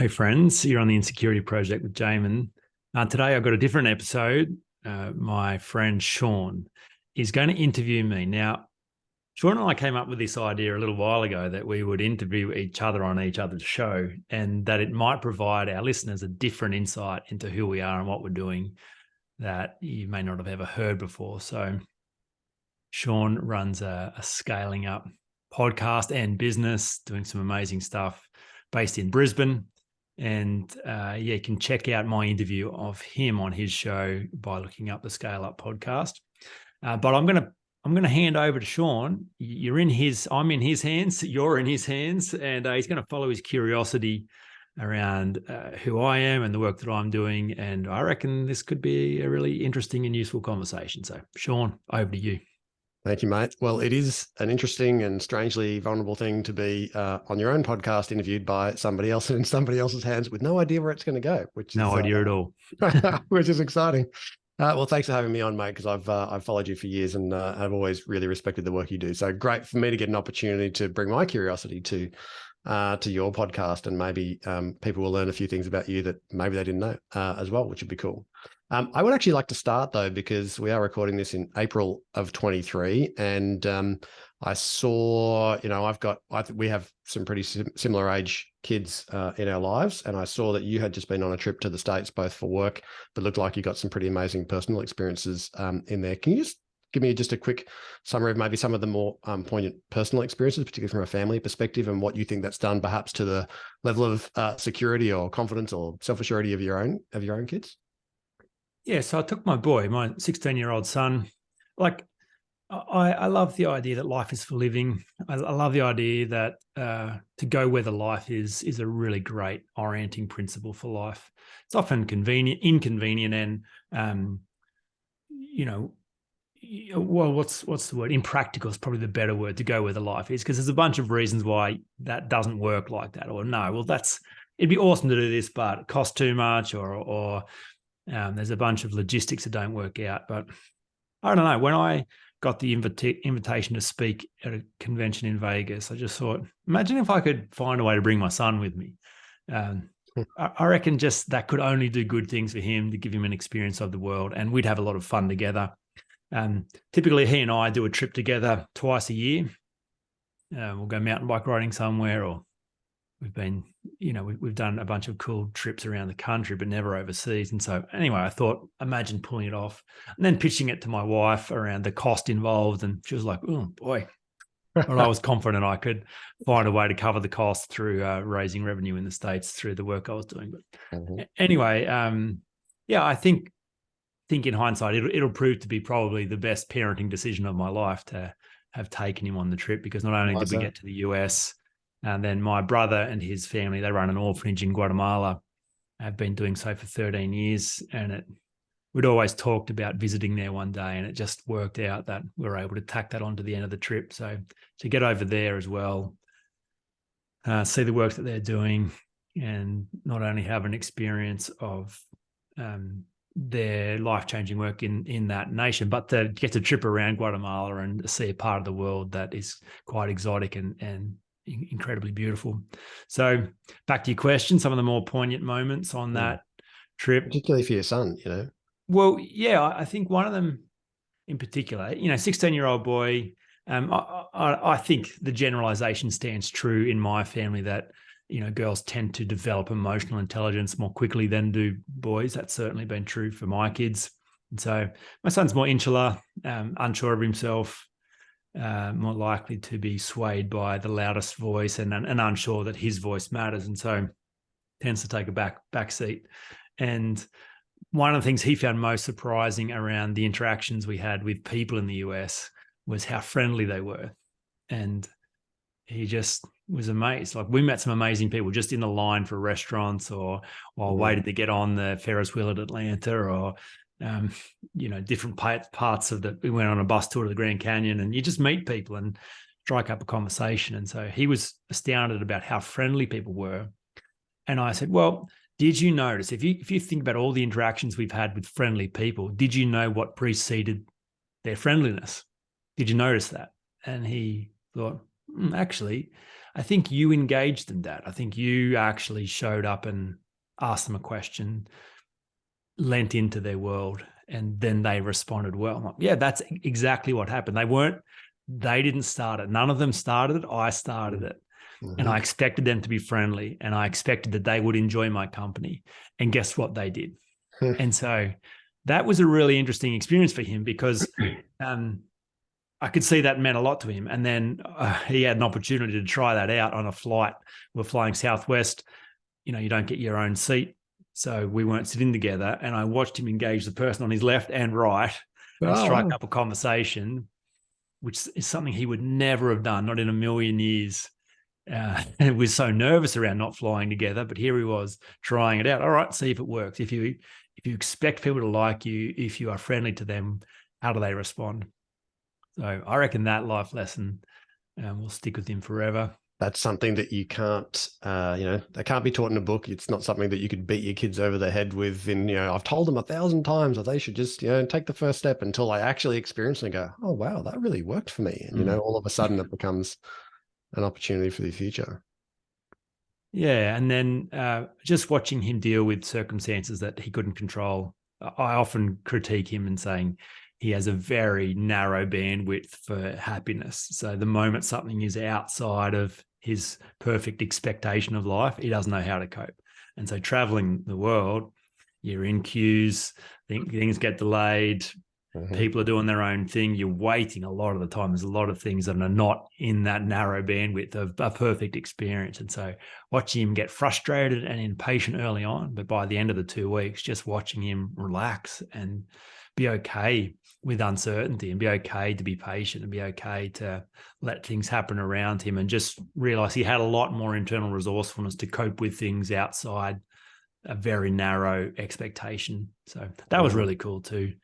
Hey friends, you're on the Insecurity Project with Jaemin. Today I've got a different episode. My friend Sean is going to interview me. Now, Sean and I came up with this idea a little while ago that we would interview each other on each other's show and that it might provide our listeners a different insight into who we are and what we're doing that you may not have ever heard before. So Sean runs a scaling up podcast and business, doing some amazing stuff based in Brisbane. And you can check out my interview of him on his show by looking up the Scale Up podcast. But I'm gonna hand over to Sean. I'm in his hands. You're in his hands, and he's going to follow his curiosity around who I am and the work that I'm doing. And I reckon this could be a really interesting and useful conversation. So, Sean, over to you. Thank you, mate. Well, it is an interesting and strangely vulnerable thing to be on your own podcast interviewed by somebody else and in somebody else's hands with no idea where it's going to go, which is No idea at all. which is exciting. Well, thanks for having me on, mate, because I've followed you for years and I've always really respected the work you do. So great for me to get an opportunity to bring my curiosity to your podcast, and maybe people will learn a few things about you that maybe they didn't know as well, which would be cool. I would actually like to start though, because we are recording this in April of 23, and I saw, we have some pretty similar age kids in our lives, and I saw that you had just been on a trip to the States, both for work, but looked like you got some pretty amazing personal experiences in there. Can you just give me just a quick summary of maybe some of the more poignant personal experiences, particularly from a family perspective, and what you think that's done perhaps to the level of security or confidence or self-assurity of your own kids? Yeah, so I took my 16-year-old son. Like, I love the idea that life is for living. I love the idea that to go where the life is a really great orienting principle for life. It's often inconvenient, and well, what's the word? Impractical is probably the better word, to go where the life is, because there's a bunch of reasons why that doesn't work like that. Or no, well, it'd be awesome to do this, but it costs too much, or there's a bunch of logistics that don't work out. But I don't know. When I got the invitation to speak at a convention in Vegas, I just thought, imagine if I could find a way to bring my son with me. I reckon just that could only do good things for him, to give him an experience of the world, and we'd have a lot of fun together. Typically, he and I do a trip together twice a year. We'll go mountain bike riding somewhere, or we've done a bunch of cool trips around the country, but never overseas. And so anyway, I thought, imagine pulling it off, and then pitching it to my wife around the cost involved. And she was like, oh boy. Well, I was confident I could find a way to cover the cost through raising revenue in the States through the work I was doing. But anyway, I think in hindsight, it'll prove to be probably the best parenting decision of my life to have taken him on the trip, because not only did we get to the US, and then my brother and his family, they run an orphanage in Guatemala, have been doing so for 13 years. And we'd always talked about visiting there one day, and it just worked out that we were able to tack that on to the end of the trip. So to get over there as well, see the work that they're doing, and not only have an experience of their life-changing work in that nation, but to get to trip around Guatemala and see a part of the world that is quite exotic and incredibly beautiful. So back to your question, some of the more poignant moments on that trip. Particularly for your son, Well, yeah, I think one of them in particular, 16-year-old boy, I think the generalization stands true in my family that, girls tend to develop emotional intelligence more quickly than do boys. That's certainly been true for my kids. And so my son's more insular, unsure of himself, more likely to be swayed by the loudest voice, and unsure that his voice matters. And so tends to take a back seat. And one of the things he found most surprising around the interactions we had with people in the US was how friendly they were. And he just was amazed. Like, we met some amazing people just in the line for restaurants, or while waiting to get on the Ferris wheel at Atlanta, or different parts of we went on a bus tour to the Grand Canyon, and you just meet people and strike up a conversation. And so he was astounded about how friendly people were. And I said, well, did you notice, if you think about all the interactions we've had with friendly people, did you know what preceded their friendliness? Did you notice that? And he thought, actually, I think you engaged in that. I think you actually showed up and asked them a question, lent into their world, and then they responded well. I'm like, yeah, that's exactly what happened. They didn't start it. None of them started it. I started it. Mm-hmm. And I expected them to be friendly, and I expected that they would enjoy my company. And guess what they did? And so that was a really interesting experience for him, because I could see that meant a lot to him. And then he had an opportunity to try that out on a flight. We're flying Southwest. You don't get your own seat. So we weren't sitting together. And I watched him engage the person on his left and right and strike up a conversation, which is something he would never have done, not in a million years. And was so nervous around not flying together, but here he was trying it out. All right, see if it works. If you expect people to like you, if you are friendly to them, how do they respond? So I reckon that life lesson will stick with him forever. That's something that you can't, they can't be taught in a book. It's not something that you could beat your kids over the head with. And, I've told them 1,000 times that they should just, take the first step, until they actually experience it and go, oh, wow, that really worked for me. And, all of a sudden it becomes an opportunity for the future. Yeah. And then just watching him deal with circumstances that he couldn't control. I often critique him and saying, he has a very narrow bandwidth for happiness. So the moment something is outside of his perfect expectation of life, he doesn't know how to cope. And so traveling the world, you're in queues, things get delayed, people are doing their own thing, you're waiting a lot of the time. There's a lot of things that are not in that narrow bandwidth of a perfect experience. And so watching him get frustrated and impatient early on, but by the end of the 2 weeks, just watching him relax and be okay with uncertainty, and be okay to be patient, and be okay to let things happen around him, and just realize he had a lot more internal resourcefulness to cope with things outside a very narrow expectation. So that was really cool too.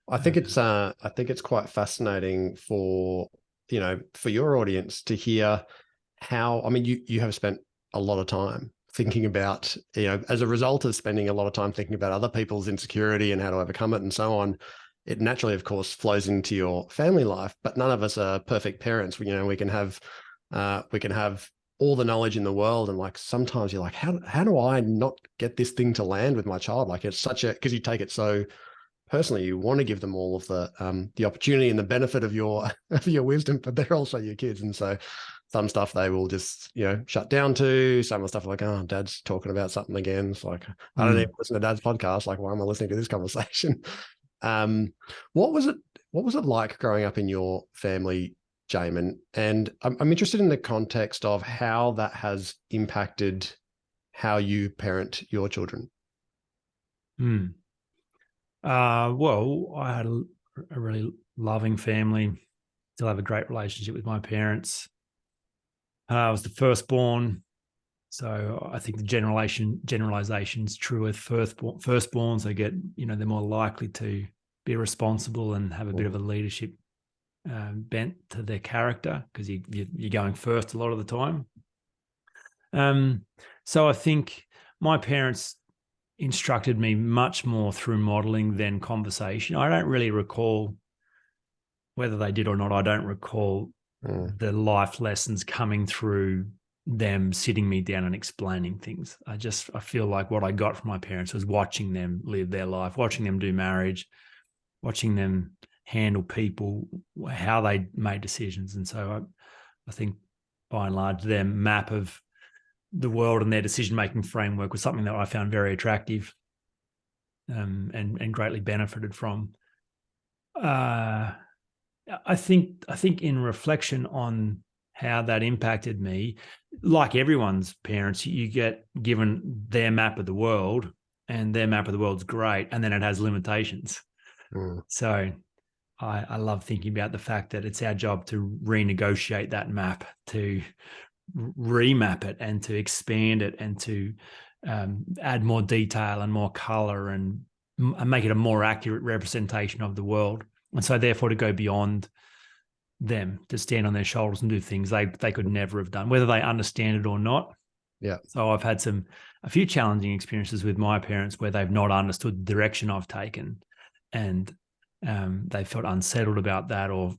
I think it's quite fascinating for your audience to hear how, you have spent a lot of time thinking about, as a result of spending a lot of time thinking about other people's insecurity and how to overcome it and so on, it naturally, of course, flows into your family life. But none of us are perfect parents. We can have all the knowledge in the world, and like sometimes you're like, how do I not get this thing to land with my child? Like, it's because you take it so personally. You want to give them all of the opportunity and the benefit of your wisdom, but they're also your kids, and so some stuff they will just shut down to. Some of the stuff like, oh, Dad's talking about something again. It's like, I don't even listen to Dad's podcast. Like, why am I listening to this conversation? What was it like growing up in your family, Jaemin? And I'm interested in the context of how that has impacted how you parent your children. Well, I had a really loving family. Still have a great relationship with my parents. I was the firstborn, so I think the generalization is true with firstborns. They get, they're more likely to be responsible and have a bit of a leadership bent to their character, because you're going first a lot of the time. So I think my parents instructed me much more through modeling than conversation. I don't really recall whether they did or not. I don't recall the life lessons coming through them sitting me down and explaining things. I feel like what I got from my parents was watching them live their life, watching them do marriage, watching them handle people, how they made decisions. And so I think by and large, their map of the world and their decision-making framework was something that I found very attractive and greatly benefited from. I think in reflection on how that impacted me, like everyone's parents, you get given their map of the world, and their map of the world's great, and then it has limitations. So I love thinking about the fact that it's our job to renegotiate that map, to remap it, and to expand it, and to add more detail and more color, and make it a more accurate representation of the world. And so therefore to go beyond them, to stand on their shoulders and do things they could never have done, whether they understand it or not. Yeah. So I've had a few challenging experiences with my parents where they've not understood the direction I've taken, and they felt unsettled about that, or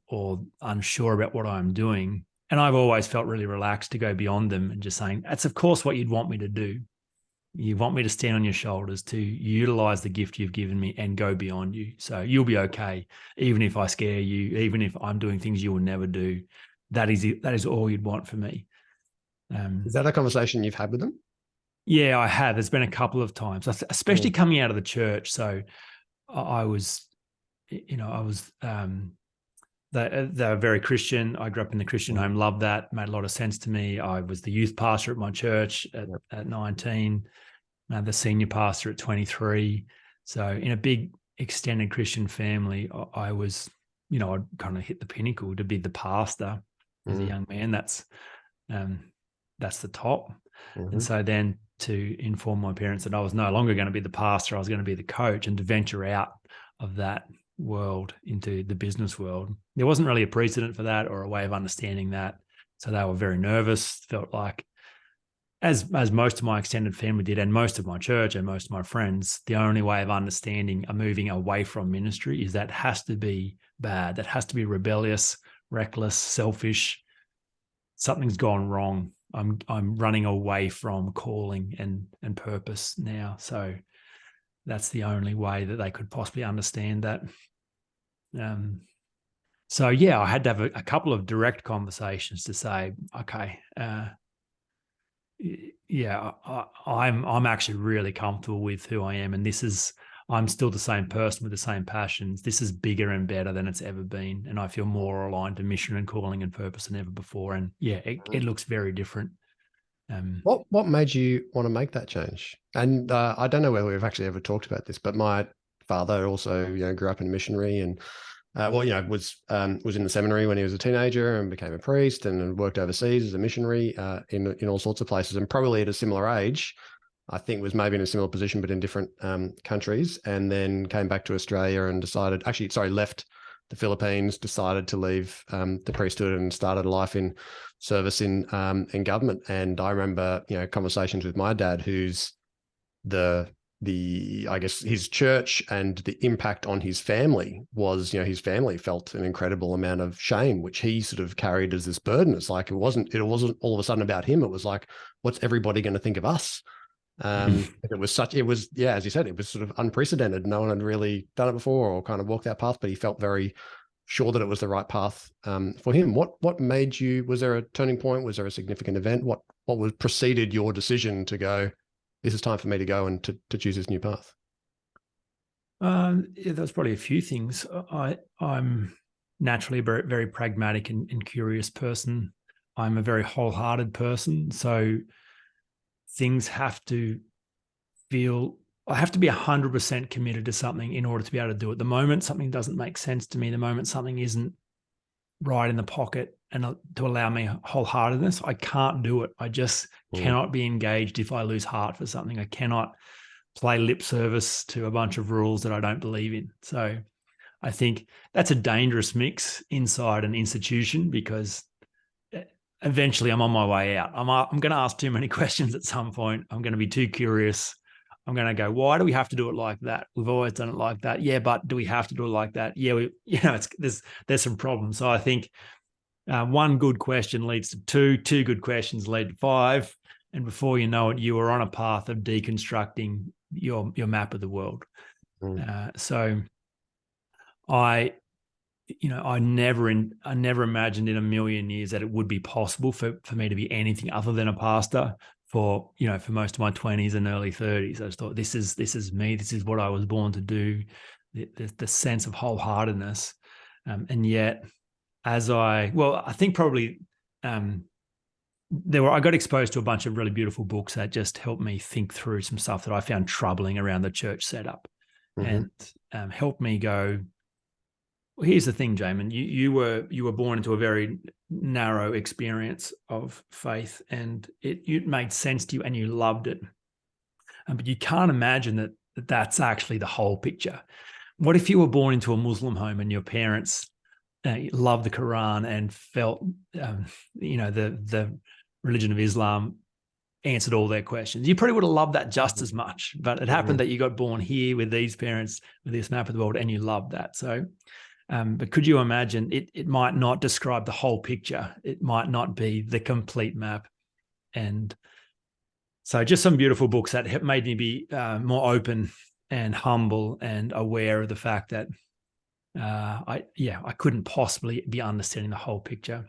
unsure about what I'm doing. And I've always felt really relaxed to go beyond them and just saying, that's of course what you'd want me to do. You want me to stand on your shoulders, to utilize the gift you've given me and go beyond you. So you'll be okay, even if I scare you, even if I'm doing things you will never do. That is all you'd want for me. Is that a conversation you've had with them? Yeah, I have. There's been a couple of times, especially coming out of the church. So I was, they're very Christian. I grew up in the Christian home, loved that, made a lot of sense to me. I was the youth pastor at my church at 19, the senior pastor at 23. So in a big extended Christian family, I was, I'd kind of hit the pinnacle to be the pastor as a young man. That's the top. And so then to inform my parents that I was no longer going to be the pastor, I was going to be the coach, and to venture out of that world into the business world. There wasn't really a precedent for that or a way of understanding that. So they were very nervous, felt like, as most of my extended family did, and most of my church and most of my friends, the only way of understanding a moving away from ministry is that has to be bad. That has to be rebellious, reckless, selfish. Something's gone wrong. I'm running away from calling and purpose now. So that's the only way that they could possibly understand that. So yeah, I had to have a couple of direct conversations to say, okay, I'm actually really comfortable with who I am, and I'm still the same person with the same passions. This is bigger and better than it's ever been, and I feel more aligned to mission and calling and purpose than ever before. And yeah, it looks very different. What made you want to make that change? And I don't know whether we've actually ever talked about this, but my father also, grew up in a missionary, and was in the seminary when he was a teenager and became a priest, and worked overseas as a missionary in all sorts of places, and probably at a similar age, I think was maybe in a similar position, but in different countries, and then came back to Australia and left the Philippines, decided to leave the priesthood and started a life in service in government. And I remember, conversations with my dad, who's I guess his church and the impact on his family was, his family felt an incredible amount of shame, which he sort of carried as this burden. It's like, it wasn't all of a sudden about him. It was like, what's everybody going to think of us? As you said, it was sort of unprecedented. No one had really done it before or kind of walked that path, but he felt very sure that it was the right path for him. What made you, was there a turning point? Was there a significant event? What preceded your decision to go, this is time for me to go and to choose this new path? There's probably a few things. I'm naturally a very, very pragmatic and curious person. I'm a very wholehearted person. So things have to I have to be 100% committed to something in order to be able to do it. The moment something doesn't make sense to me, the moment something isn't right in the pocket and to allow me wholeheartedness, I can't do it. I just cannot be engaged if I lose heart for something. I cannot play lip service to a bunch of rules that I don't believe in. So I think that's a dangerous mix inside an institution, because eventually I'm on my way out. I'm going to ask too many questions at some point. I'm going to be too curious. I'm going to go, why do we have to do it like that? We've always done it like that. Yeah, but do we have to do it like that? Yeah, there's some problems. So I think one good question leads to two good questions lead to five, and before you know it, you are on a path of deconstructing your map of the world. So I never imagined in a million years that it would be possible for me to be anything other than a pastor for most of my 20s and early 30s. I just thought, this is me. This is what I was born to do. The sense of wholeheartedness. And yet, I think probably I got exposed to a bunch of really beautiful books that just helped me think through some stuff that I found troubling around the church setup, and helped me go, well, here's the thing, Jaemin, you were born into a very narrow experience of faith, and it made sense to you and you loved it. But you can't imagine that's actually the whole picture. What if you were born into a Muslim home and your parents loved the Quran and felt, the religion of Islam answered all their questions? You probably would have loved that just as much, but it happened that you got born here with these parents, with this map of the world, and you loved that. So But could you imagine it might not describe the whole picture. It might not be the complete map. And so just some beautiful books that have made me be more open and humble and aware of the fact that I couldn't possibly be understanding the whole picture.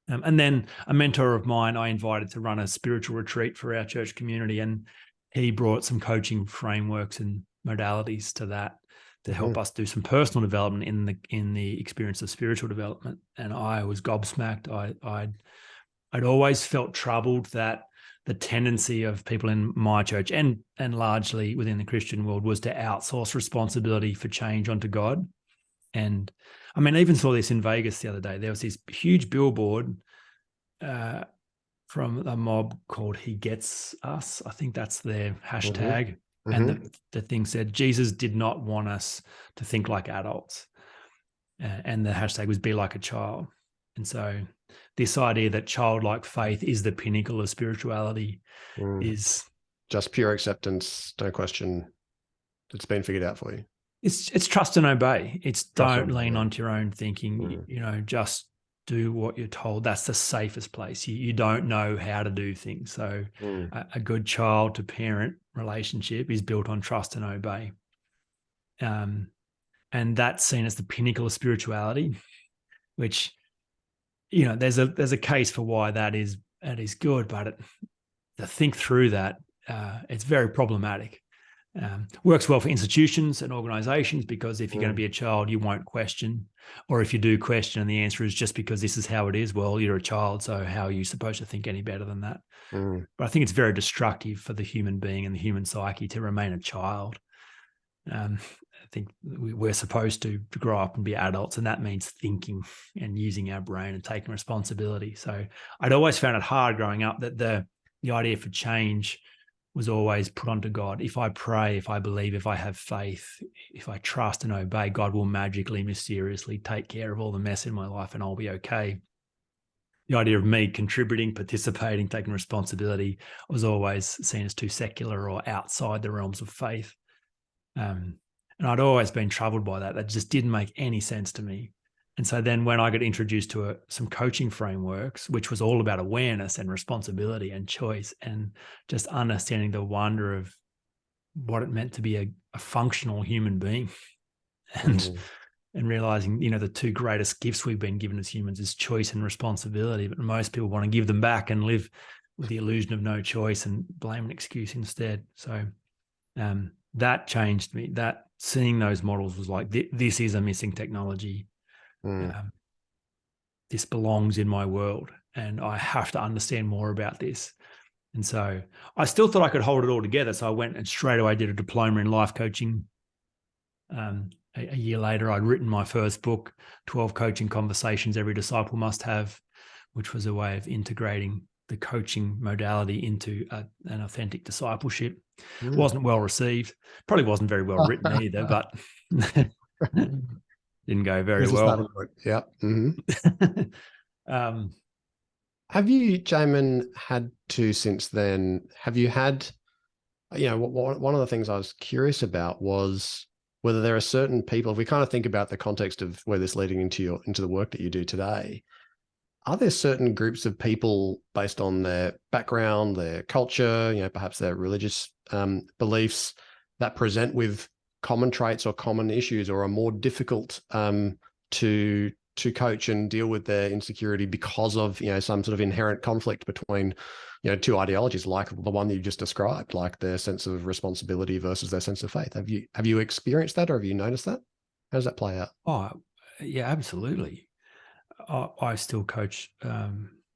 And then a mentor of mine I invited to run a spiritual retreat for our church community, and he brought some coaching frameworks and modalities to that to help us do some personal development in the experience of spiritual development. And I was gobsmacked. I'd always felt troubled that the tendency of people in my church and largely within the Christian world was to outsource responsibility for change onto God. And I mean, I even saw this in Vegas the other day. There was this huge billboard from a mob called He Gets Us. I think that's their hashtag. And the thing said, Jesus did not want us to think like adults. And the hashtag was be like a child. And so this idea that childlike faith is the pinnacle of spirituality is just pure acceptance, no question. It's been figured out for you. It's trust and obey. It's don't lean onto your own thinking, just do what you're told. That's the safest place. You don't know how to do things. So a good child to parent relationship is built on trust and obey. And that's seen as the pinnacle of spirituality, which, there's a case for why that is good, but to think through that, it's very problematic. Works well for institutions and organizations, because if you're going to be a child, you won't question. Or if you do question and the answer is just because this is how it is, well, you're a child, so how are you supposed to think any better than that? But I think it's very destructive for the human being and the human psyche to remain a child. I think we're supposed to grow up and be adults, and that means thinking and using our brain and taking responsibility. So I'd always found it hard growing up that the idea for change was always put onto God. If I pray, if I believe, if I have faith, if I trust and obey, God will magically, mysteriously take care of all the mess in my life and I'll be okay. The idea of me contributing, participating, taking responsibility was always seen as too secular or outside the realms of faith. And I'd always been troubled by that. That just didn't make any sense to me. And so then when I got introduced to some coaching frameworks, which was all about awareness and responsibility and choice and just understanding the wonder of what it meant to be a functional human being and realizing, the two greatest gifts we've been given as humans is choice and responsibility. But most people want to give them back and live with the illusion of no choice and blame and excuse instead. So that changed me. That seeing those models was like, this is a missing technology. This belongs in my world and I have to understand more about this. And so I still thought I could hold it all together. So I went and straight away did a diploma in life coaching. A year later, I'd written my first book, 12 Coaching Conversations Every Disciple Must Have, which was a way of integrating the coaching modality into an authentic discipleship. It wasn't well received. Probably wasn't very well written either, but didn't go very well. Yeah. Have you, Jaemin, had to since then? Have you had? One of the things I was curious about was whether there are certain people. If we kind of think about the context of where this leading into the work that you do today, are there certain groups of people based on their background, their culture, perhaps their religious beliefs that present with common traits or common issues, or are more difficult to coach and deal with their insecurity because of some sort of inherent conflict between two ideologies, like the one that you just described, like their sense of responsibility versus their sense of faith? Have you experienced that, or have you noticed that? How does that play out? Oh, yeah, absolutely. I still coach a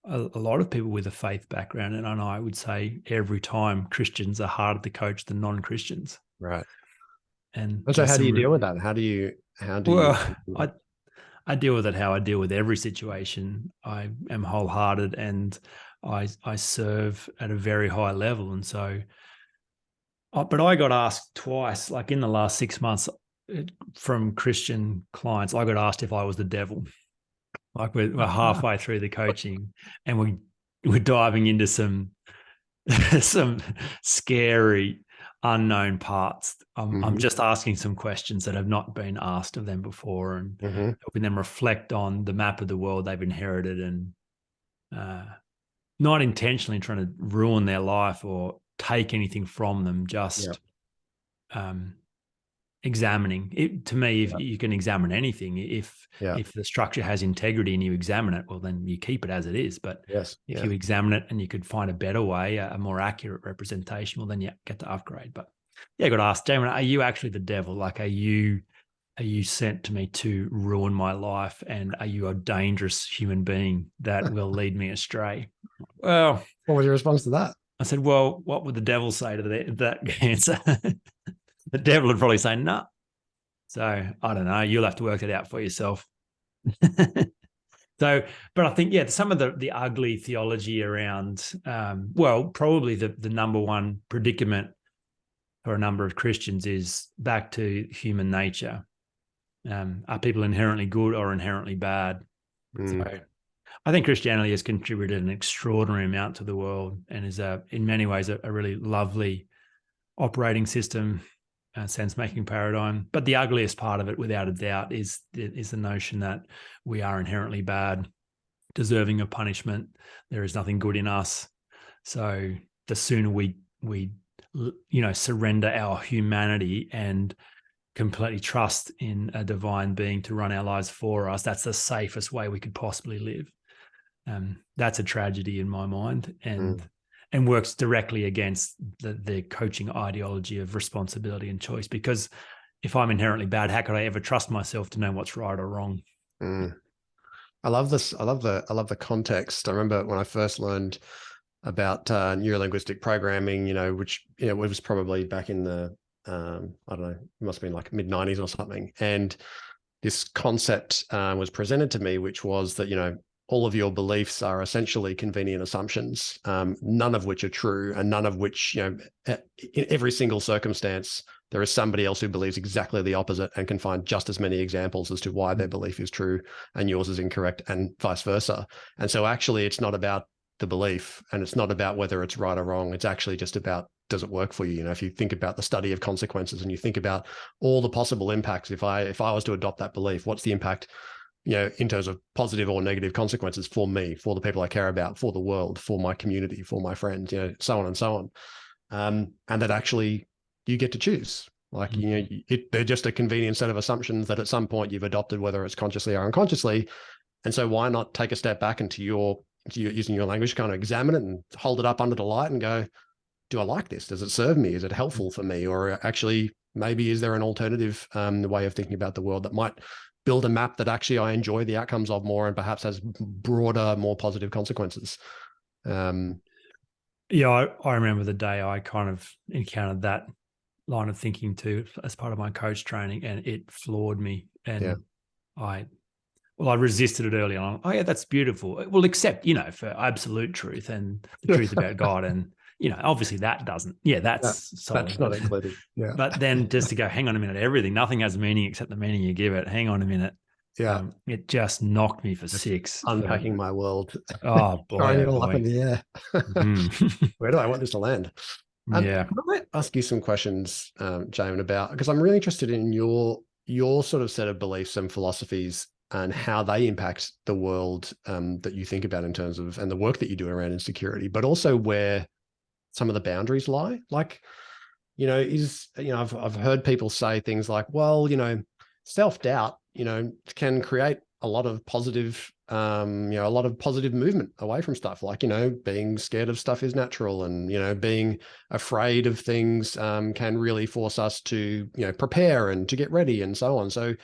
lot of people with a faith background, and I would say every time Christians are harder to coach than non-Christians. Right. And so how do you deal with that? How do you I deal with it how I deal with every situation. I am wholehearted and I serve at a very high level. And so, but I got asked twice, like in the last 6 months from Christian clients, I got asked if I was the devil. Like we're halfway through the coaching and we're diving into some scary unknown parts. I'm Mhm. just asking some questions that have not been asked of them before, and Mhm. helping them reflect on the map of the world they've inherited, and not intentionally trying to ruin their life or take anything from them, Yeah. just examining it. To me, if Yeah. you can examine anything, Yeah. if the structure has integrity and you examine it, well, then you keep it as it is. But Yes. if Yeah. you examine it and you could find a better way, a more accurate representation, well, then you get to upgrade. But yeah, I got to ask, Jaemin, are you actually the devil? Like, are you sent to me to ruin my life, and are you a dangerous human being that will lead me astray? Well, What was your response to that? I said, well, what would the devil say to that answer? The devil would probably say, no. So I don't know. You'll have to work it out for yourself. So, but I think, yeah, some of the ugly theology around, well, probably the number one predicament for a number of Christians is back to human nature. Are people inherently good or inherently bad? So Mm. I think Christianity has contributed an extraordinary amount to the world, and is in many ways a really lovely operating system, sense-making paradigm. But the ugliest part of it, without a doubt, is the notion that we are inherently bad, deserving of punishment. There is nothing good in us. So the sooner we surrender our humanity and completely trust in a divine being to run our lives for us, that's the safest way we could possibly live. That's a tragedy in my mind, Mm. and works directly against the coaching ideology of responsibility and choice. Because if I'm inherently bad, how could I ever trust myself to know what's right or wrong? Mm. I love this. I love the context. I remember when I first learned about neuro-linguistic programming, which, it was probably back in the, I don't know, it must have been like mid-90s or something. And this concept was presented to me, which was that, all of your beliefs are essentially convenient assumptions, none of which are true, and none of which, in every single circumstance, there is somebody else who believes exactly the opposite and can find just as many examples as to why their belief is true and yours is incorrect, and vice versa. And so actually, it's not about the belief, and it's not about whether it's right or wrong. It's actually just about, does it work for you? If you think about the study of consequences and you think about all the possible impacts, if I was to adopt that belief, what's the impact, in terms of positive or negative consequences for me, for the people I care about, for the world, for my community, for my friends, so on and so on. And that actually you get to choose. Like, they're just a convenient set of assumptions that at some point you've adopted, whether it's consciously or unconsciously. And so why not take a step back into using your language, kind of examine it and hold it up under the light and go, do I like this? Does it serve me? Is it helpful for me? Or actually, maybe is there an alternative way of thinking about the world that might build a map that actually I enjoy the outcomes of more, and perhaps has broader, more positive consequences? Yeah, I remember the day I kind of encountered that line of thinking too, as part of my coach training, and it floored me. Yeah. And I resisted it early on. Oh yeah, that's beautiful. Well, except, for absolute truth and the truth about God. And, obviously that doesn't, that's solid. That's not included. Yeah. But then just to go, hang on a minute, everything, nothing has meaning except the meaning you give it. Hang on a minute. Yeah. It just knocked me for Just six. unpacking my world, Oh throwing boy, it oh all up in boy. the air. Mhm. Where do I want this to land? Yeah. I might ask you some questions, Jaemin, about, because I'm really interested in your sort of set of beliefs and philosophies and how they impact the world that you think about in terms of, and the work that you do around insecurity, but also where some of the boundaries lie. Like, I've heard people say things like, well, self-doubt, can create a lot of positive, a lot of positive movement away from stuff. Like, being scared of stuff is natural, and, being afraid of things can really force us to, prepare and to get ready and so on. So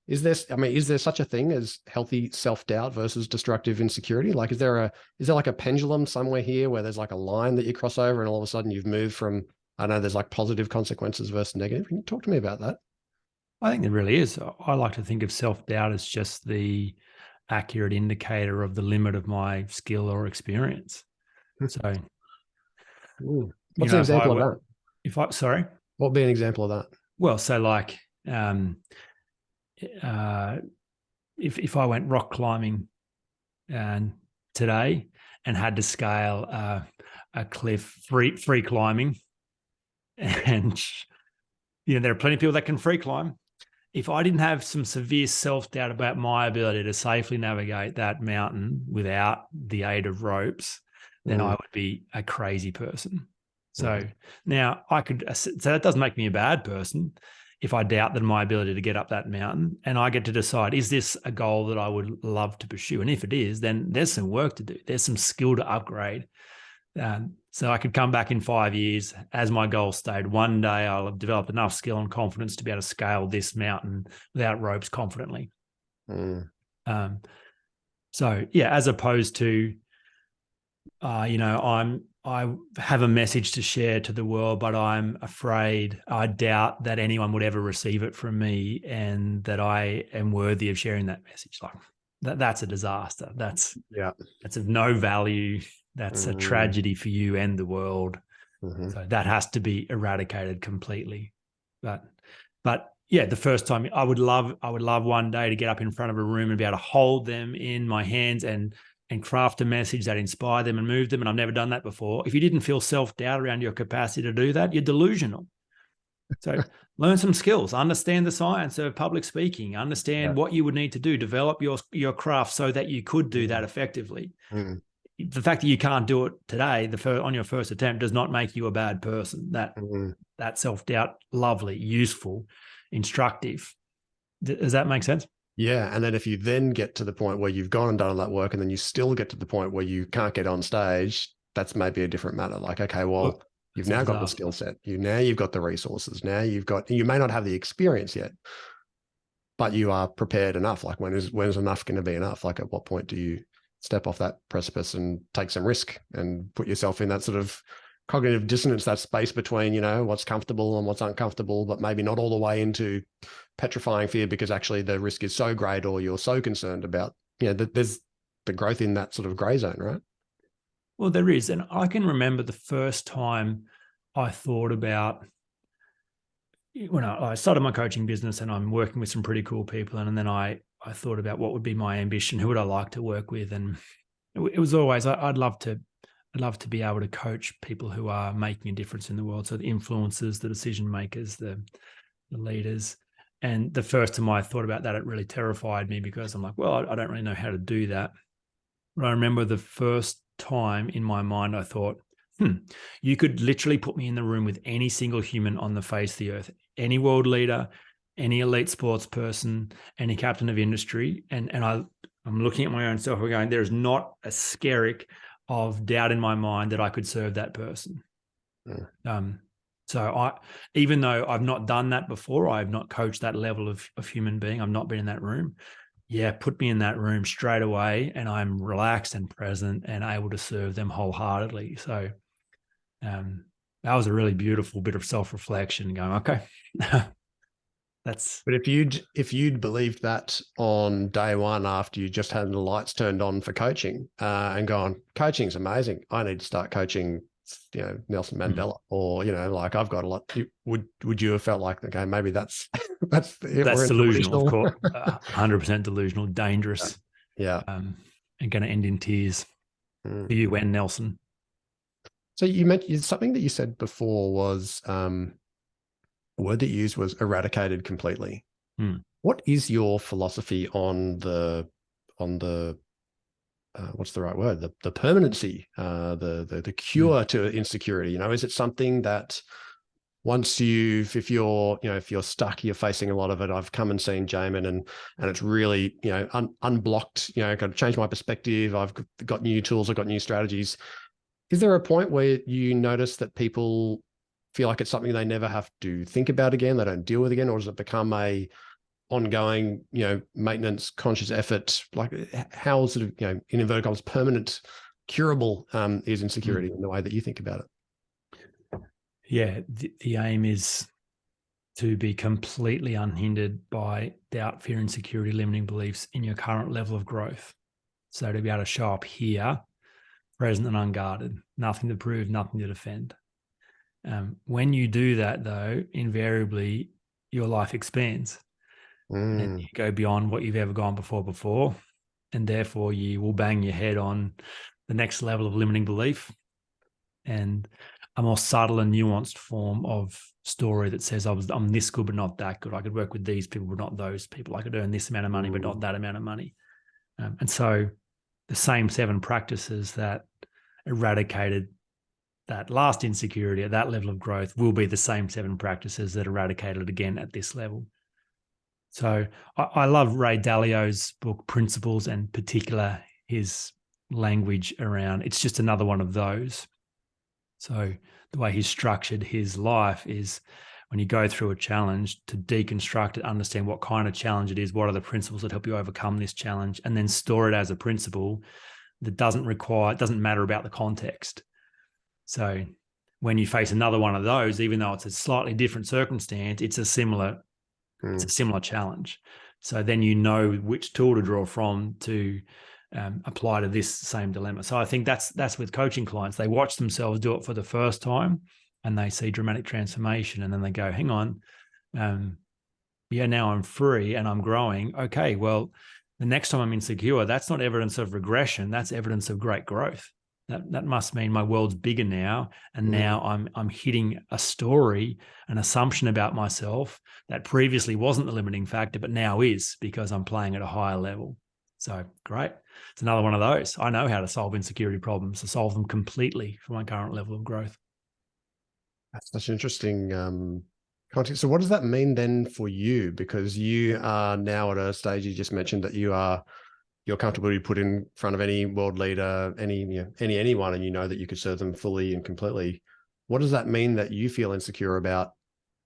is there such a thing as healthy self-doubt versus destructive insecurity? Like, is there like a pendulum somewhere here where there's like a line that you cross over and all of a sudden you've moved from, I know there's like positive consequences versus negative. Can you talk to me about that? I think there really is. I like to think of self-doubt as just the accurate indicator of the limit of my skill or experience. So, Ooh. What's an example of that? sorry, What would be an example of that? well, so like, uh, if I went rock climbing today and had to scale a cliff free climbing, And, there are plenty of people that can free climb. If I didn't have some severe self-doubt about my ability to safely navigate that mountain without the aid of ropes, then I would be a crazy person. So now so that doesn't make me a bad person if I doubt that my ability to get up that mountain, and I get to decide, is this a goal that I would love to pursue? And if it is, then there's some work to do. There's some skill to upgrade. So I could come back in 5 years as my goal stayed. One day I'll have developed enough skill and confidence to be able to scale this mountain without ropes confidently. So yeah, as opposed to, I have a message to share to the world, but I'm afraid, I doubt that anyone would ever receive it from me, and that I am worthy of sharing that message. Like that's a disaster. That's of no value. That's a tragedy for you and the world. So that has to be eradicated completely. But yeah, the first time I would love one day to get up in front of a room and be able to hold them in my hands and craft a message that inspire them and move them. And I've never done that before. If you didn't feel self-doubt around your capacity to do that, you're delusional. So learn some skills, understand the science of public speaking, understand what you would need to do, develop your craft so that you could do that effectively. The fact that you can't do it today, on your first attempt, does not make you a bad person. That self-doubt, lovely, useful, instructive. Does that make sense? Yeah. And then if you then get to the point where you've gone and done all that work, and then you still get to the point where you can't get on stage, that's maybe a different matter. Like, okay, well, you've now got the skill set. You've got the resources. Now you may not have the experience yet, but you are prepared enough. Like when is enough going to be enough? Like at what point do you step off that precipice and take some risk and put yourself in that sort of cognitive dissonance, that space between, what's comfortable and what's uncomfortable, but maybe not all the way into petrifying fear because actually the risk is so great, or you're so concerned about, that there's the growth in that sort of gray zone, right? Well, there is. And I can remember the first time I thought about, when I started my coaching business and I'm working with some pretty cool people. And then I thought about what would be my ambition, who would I like to work with? And it was always, I'd love to be able to coach people who are making a difference in the world. So the influencers, the decision makers, the leaders. And the first time I thought about that, it really terrified me because I'm like, well, I don't really know how to do that. But I remember the first time in my mind, I thought, you could literally put me in the room with any single human on the face of the earth, any world leader, any elite sports person, any captain of industry. And I'm looking at my own self and going, there's not a skerrick of doubt in my mind that I could serve that person. So even though I've not done that before, I have not coached that level of human being, I've not been in that room. Yeah, put me in that room straight away and I'm relaxed and present and able to serve them wholeheartedly. So that was a really beautiful bit of self-reflection, going, okay, that's. But if you'd believed that on day one after you just had the lights turned on for coaching and gone, coaching's amazing, I need to start coaching, Nelson Mandela, or like I've got a lot. Would you have felt like, okay, maybe that's delusional, of course, 100% delusional, dangerous, and going to end in tears for you and Nelson. So you mentioned something that you said before was a word that you used was eradicated completely. What is your philosophy on the what's the right word? The permanency, the cure to insecurity. Is it something that once if you're stuck, you're facing a lot of it. I've come and seen Jaemin and it's really, unblocked, got to change my perspective. I've got new tools. I've got new strategies. Is there a point where you notice that people feel like it's something they never have to think about again, they don't deal with again, or does it become a ongoing, maintenance, conscious effort? Like how sort of, in inverted commas, permanent, curable is insecurity in the way that you think about it? Yeah, the aim is to be completely unhindered by doubt, fear, insecurity, limiting beliefs in your current level of growth. So to be able to show up here, present and unguarded, nothing to prove, nothing to defend. When you do that, though, invariably your life expands and you go beyond what you've ever gone before, and therefore you will bang your head on the next level of limiting belief. And a more subtle and nuanced form of story that says I'm this good but not that good. I could work with these people but not those people. I could earn this amount of money but not that amount of money. And so the same 7 practices that eradicated that last insecurity at that level of growth will be the same 7 practices that eradicated it again at this level. So I love Ray Dalio's book, Principles, and particular his language around, it's just another one of those. So the way he's structured his life is when you go through a challenge, to deconstruct it, understand what kind of challenge it is, what are the principles that help you overcome this challenge, and then store it as a principle that doesn't matter about the context. So when you face another one of those, even though it's a slightly different circumstance, it's a similar challenge. So then you know which tool to draw from to apply to this same dilemma. So I think that's with coaching clients. They watch themselves do it for the first time and they see dramatic transformation, and then they go, hang on, now I'm free and I'm growing. Okay, well, the next time I'm insecure, that's not evidence of regression. That's evidence of great growth. That must mean my world's bigger now, and now I'm hitting a story, an assumption about myself that previously wasn't the limiting factor, but now is, because I'm playing at a higher level. So great. It's another one of those. I know how to solve insecurity problems, to solve them completely for my current level of growth. That's such an interesting context. So what does that mean then for you? Because you are now at a stage, you just mentioned that you're comfortable to be put in front of any world leader, anyone, and you know that you could serve them fully and completely. What does that mean that you feel insecure about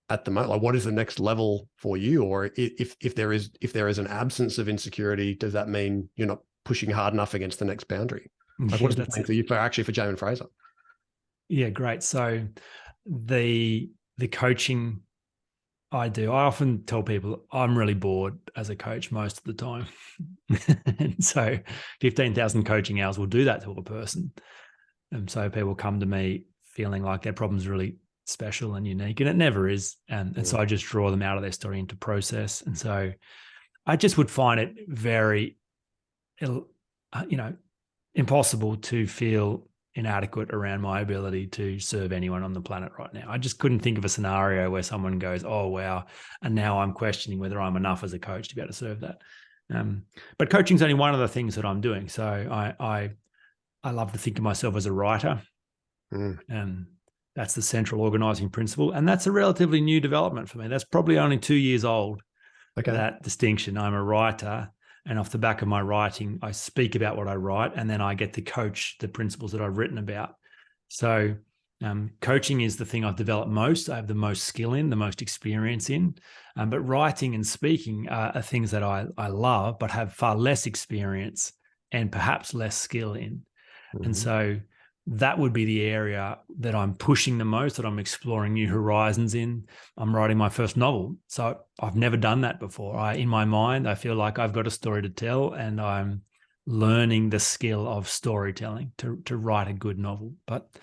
at the moment? Like, what is the next level for you? Or if there is an absence of insecurity, does that mean you're not pushing hard enough against the next boundary? Like, what does it mean for you, for Jaemin Fraser? Yeah, great. So the coaching I do, I often tell people I'm really bored as a coach most of the time. And so 15,000 coaching hours will do that to a person. And so people come to me feeling like their problem's really special and unique, and it never is. And so I just draw them out of their story into process. And so I just would find it very, impossible to feel inadequate around my ability to serve anyone on the planet right now. I just couldn't think of a scenario where someone goes, oh, wow, and now I'm questioning whether I'm enough as a coach to be able to serve that. But coaching is only one of the things that I'm doing. So I love to think of myself as a writer. That's the central organizing principle. And that's a relatively new development for me. That's probably only 2 years old, that distinction. I'm a writer, and off the back of my writing, I speak about what I write, and then I get to coach the principles that I've written about. So coaching is the thing I've developed most. I have the most skill in, the most experience in. But writing and speaking are things that I love, but have far less experience and perhaps less skill in. And so that would be the area that I'm pushing the most, that I'm exploring new horizons in. I'm writing my first novel. So I've never done that before. In my mind, I feel like I've got a story to tell, and I'm learning the skill of storytelling to write a good novel. But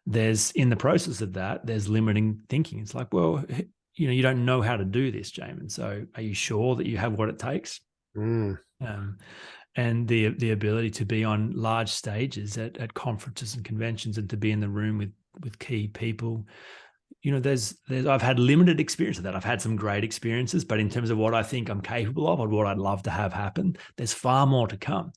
there's, in the process of that, there's limiting thinking. It's like, well, you don't know how to do this, Jaemin. So are you sure that you have what it takes? And the ability to be on large stages at conferences and conventions, and to be in the room with key people. I've had limited experience of that. I've had some great experiences, but in terms of what I think I'm capable of, or what I'd love to have happen, there's far more to come.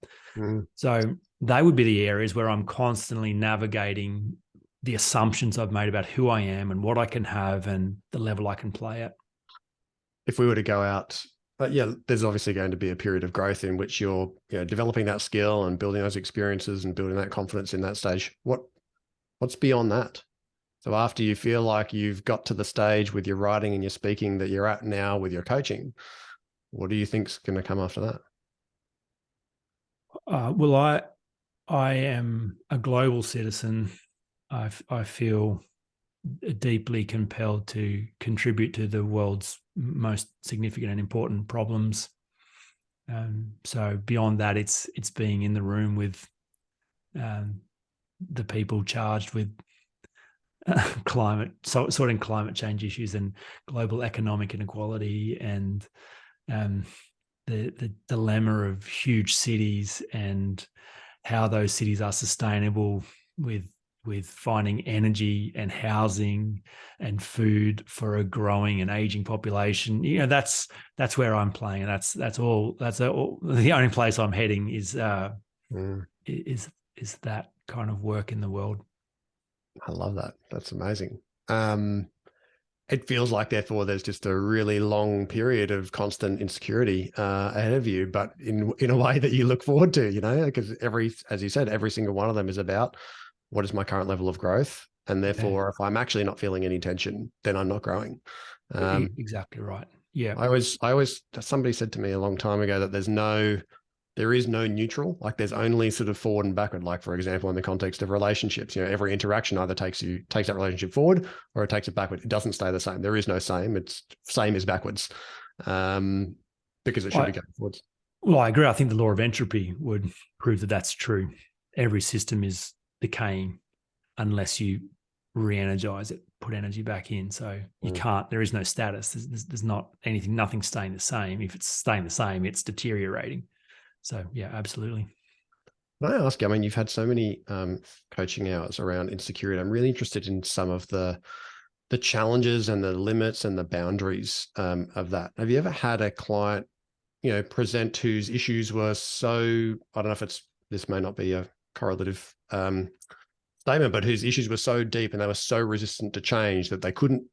So they would be the areas where I'm constantly navigating the assumptions I've made about who I am and what I can have and the level I can play at. If we were to go out, but there's obviously going to be a period of growth in which you're developing that skill and building those experiences and building that confidence in that stage. What's beyond that? So after you feel like you've got to the stage with your writing and your speaking that you're at now with your coaching, what do you think's going to come after that? Well, I am a global citizen. I feel deeply compelled to contribute to the world's most significant and important problems. So beyond that, it's being in the room with the people charged with sorting climate change issues and global economic inequality, and the dilemma of huge cities and how those cities are sustainable with with finding energy and housing and food for a growing and aging population. That's where I'm playing, and that's the only place I'm heading is that kind of work in the world. I love that. That's amazing. It feels like, therefore, there's just a really long period of constant insecurity ahead of you, but in a way that you look forward to, because as you said, every single one of them is about what is my current level of growth, and therefore, if I'm actually not feeling any tension, then I'm not growing. Exactly right. Yeah. I always, somebody said to me a long time ago that there is no neutral. Like, there's only sort of forward and backward. Like, for example, in the context of relationships, every interaction either takes that relationship forward or it takes it backward. It doesn't stay the same. There is no same. It's same is backwards, because it should be going forwards. Well, I agree. I think the law of entropy would prove that that's true. Every system is decaying unless you re-energize it, put energy back in. So you can't. There is no status. There's not anything. Nothing's staying the same. If it's staying the same, it's deteriorating. So yeah, absolutely. Can I ask you, I mean, you've had so many coaching hours around insecurity. I'm really interested in some of the challenges and the limits and the boundaries of that. Have you ever had a client, present whose issues were so, I don't know if this may not be a correlative statement, but whose issues were so deep and they were so resistant to change that they couldn't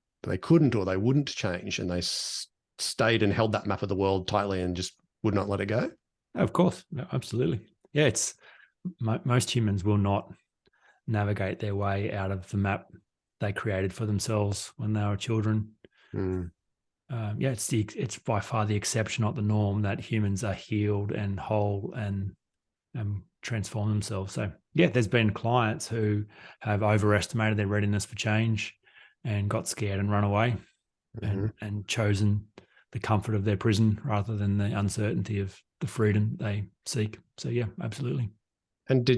or they wouldn't change, and they stayed and held that map of the world tightly and just would not let it go? Of course. No, absolutely. Yeah. It's most humans will not navigate their way out of the map they created for themselves when they were children. It's by far the exception, not the norm, that humans are healed and whole and transform themselves. So yeah, there's been clients who have overestimated their readiness for change and got scared and run away and chosen the comfort of their prison rather than the uncertainty of the freedom they seek. So yeah, absolutely. And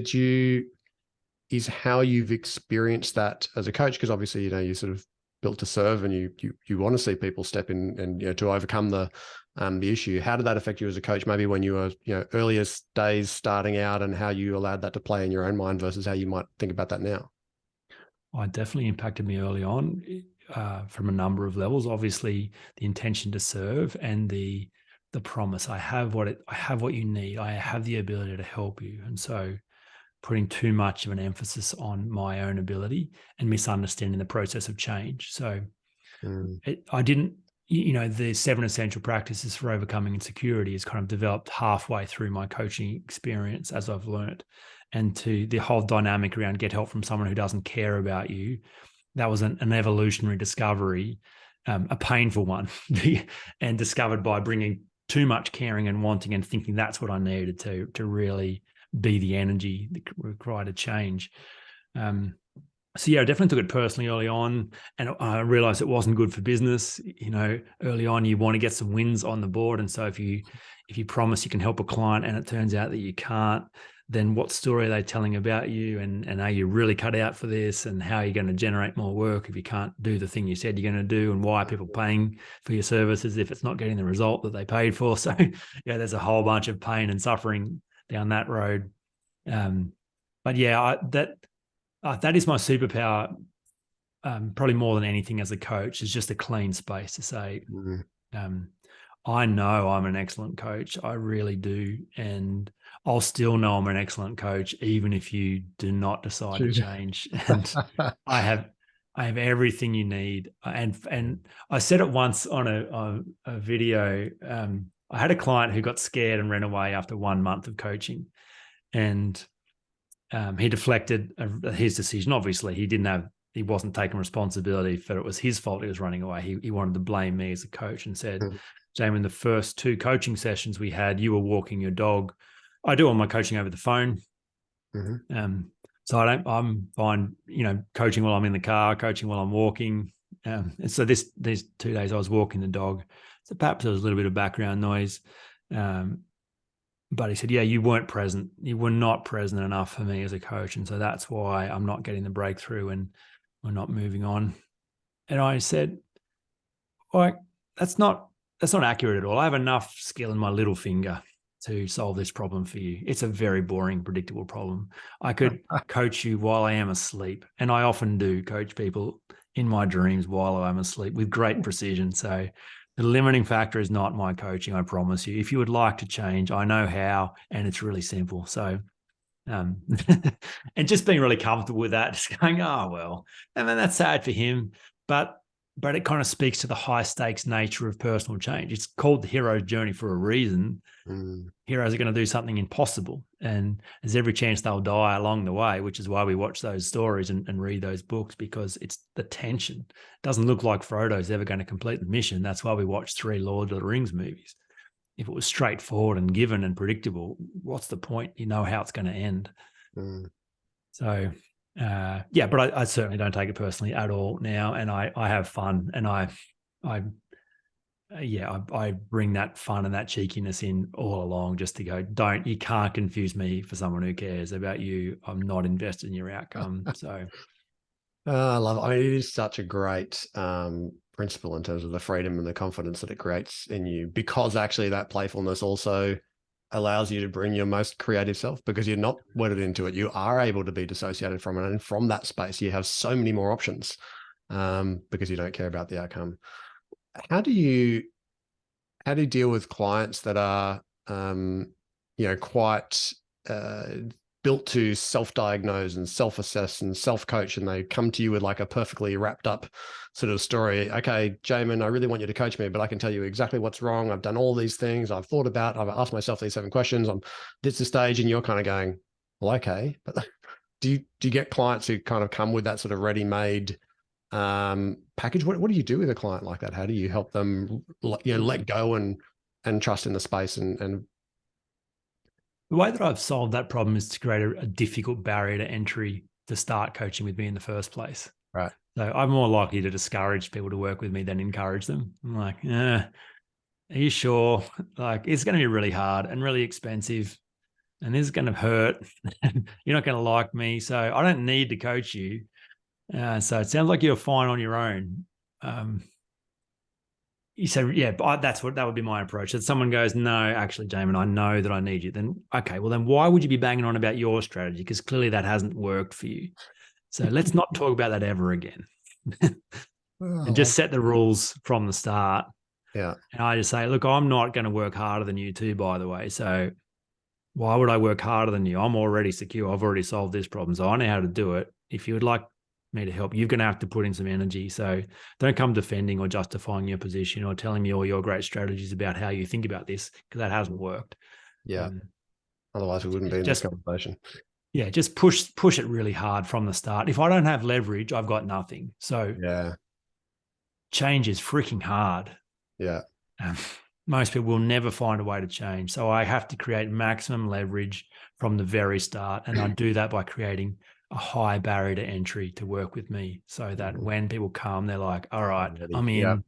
is how you've experienced that as a coach, because obviously, you sort of built to serve and you want to see people step in and, to overcome the issue. How did that affect you as a coach, maybe when you were, earliest days starting out, and how you allowed that to play in your own mind versus how you might think about that now? It definitely impacted me early on from a number of levels. Obviously, the intention to serve and the promise, I have what you need. I have the ability to help you. And so putting too much of an emphasis on my own ability and misunderstanding the process of change. So I didn't, the 7 essential practices for overcoming insecurity is kind of developed halfway through my coaching experience as I've learned. And to the whole dynamic around get help from someone who doesn't care about you, that was an evolutionary discovery, a painful one, and discovered by bringing too much caring and wanting and thinking that's what I needed to really be the energy that required to change. So yeah, I definitely took it personally early on, and I realized it wasn't good for business. Early on, you want to get some wins on the board, and so if you promise you can help a client and it turns out that you can't, then what story are they telling about you, and are you really cut out for this, and how are you going to generate more work if you can't do the thing you said you're going to do, and why are people paying for your services if it's not getting the result that they paid for? So yeah, there's a whole bunch of pain and suffering down that road. But yeah, that is my superpower, probably more than anything as a coach, is just a clean space to say, I know I'm an excellent coach. I really do. And I'll still know I'm an excellent coach, even if you do not decide to change. And I have everything you need. And I said it once on a video. I had a client who got scared and ran away after 1 month of coaching. And he deflected his decision. Obviously, he wasn't taking responsibility for it. Was his fault he was running away. He wanted to blame me as a coach and said, Jaemin, the first 2 coaching sessions we had, you were walking your dog. I do all my coaching over the phone. So I'm fine, coaching while I'm in the car, coaching while I'm walking. And so these 2 days I was walking the dog. So perhaps there was a little bit of background noise. But he said, yeah, you weren't present. You were not present enough for me as a coach. And so that's why I'm not getting the breakthrough and we're not moving on. And I said, that's not accurate at all. I have enough skill in my little finger to solve this problem for you. It's a very boring, predictable problem. I could coach you while I am asleep, and I often do coach people in my dreams while I'm asleep with great precision. So the limiting factor is not my coaching, I promise you. If you would like to change, I know how, and it's really simple. So um, and just being really comfortable with that, just going, oh well, and then that's sad for him, but it kind of speaks to the high stakes nature of personal change. It's called the hero's journey for a reason. Mm. Heroes are going to do something impossible, and there's every chance they'll die along the way, which is why we watch those stories and read those books, because it's the tension. It doesn't look like Frodo's ever going to complete the mission. That's why we watch 3 Lord of the Rings movies. If it was straightforward and given and predictable, what's the point? You know how it's going to end. Mm. So, yeah, but I certainly don't take it personally at all now, and I have fun, and I bring that fun and that cheekiness in all along, just to go, you can't confuse me for someone who cares about you. I'm not invested in your outcome. So, I love it. I mean, it is such a great principle in terms of the freedom and the confidence that it creates in you, because actually that playfulness also allows you to bring your most creative self, because you're not wedded into it. You are able to be dissociated from it. And from that space, you have so many more options because you don't care about the outcome. How do you deal with clients that are, quite built to self-diagnose and self-assess and self-coach, and they come to you with like a perfectly wrapped up sort of story? Okay, Jaemin, I really want you to coach me, but I can tell you exactly what's wrong. I've done all these things. I've thought about, I've asked myself these 7 questions. I'm this stage, and you're kind of going, well, okay. But do you get clients who kind of come with that sort of ready-made package? What do you do with a client like that? How do you help them, let go and trust in the space and the way that I've solved that problem is to create a difficult barrier to entry to start coaching with me in the first place. right? So I'm more likely to discourage people to work with me than encourage them. I'm like, are you sure? Like, it's going to be really hard and really expensive, and this is going to hurt. You're not going to like me. So I don't need to coach you. So it sounds like you're fine on your own. You say, yeah, but that would be my approach. That someone goes, no, actually, Jaemin, I know that I need you. Then, okay, well, then why would you be banging on about your strategy? Because clearly that hasn't worked for you. So let's not talk about that ever again. And just set the rules from the start. Yeah. And I just say, look, I'm not going to work harder than you too, by the way. So why would I work harder than you? I'm already secure. I've already solved this problem. So I know how to do it. If you would like me to help, you're going to have to put in some energy. So don't come defending or justifying your position or telling me all your great strategies about how you think about this, because that hasn't worked. Yeah. Otherwise we wouldn't be in this conversation. Yeah. Just push it really hard from the start. If I don't have leverage, I've got nothing. So yeah, change is freaking hard. Yeah. Most people will never find a way to change. So I have to create maximum leverage from the very start. And I do that by creating a high barrier to entry to work with me, so that when people come, they're like, all right, I'm in. Yep.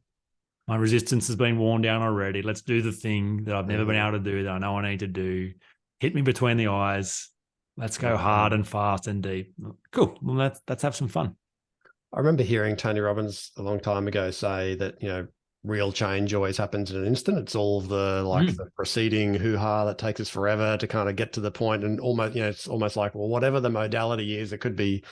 My resistance has been worn down already. Let's do the thing that I've never been able to do, that I know I need to do. Hit me between the eyes. Let's go hard and fast and deep. Cool. Well, let's have some fun. I remember hearing Tony Robbins a long time ago say that, real change always happens in an instant. It's all the the preceding hoo-ha that takes us forever to kind of get to the point. And almost, it's almost like, well, whatever the modality is, it could be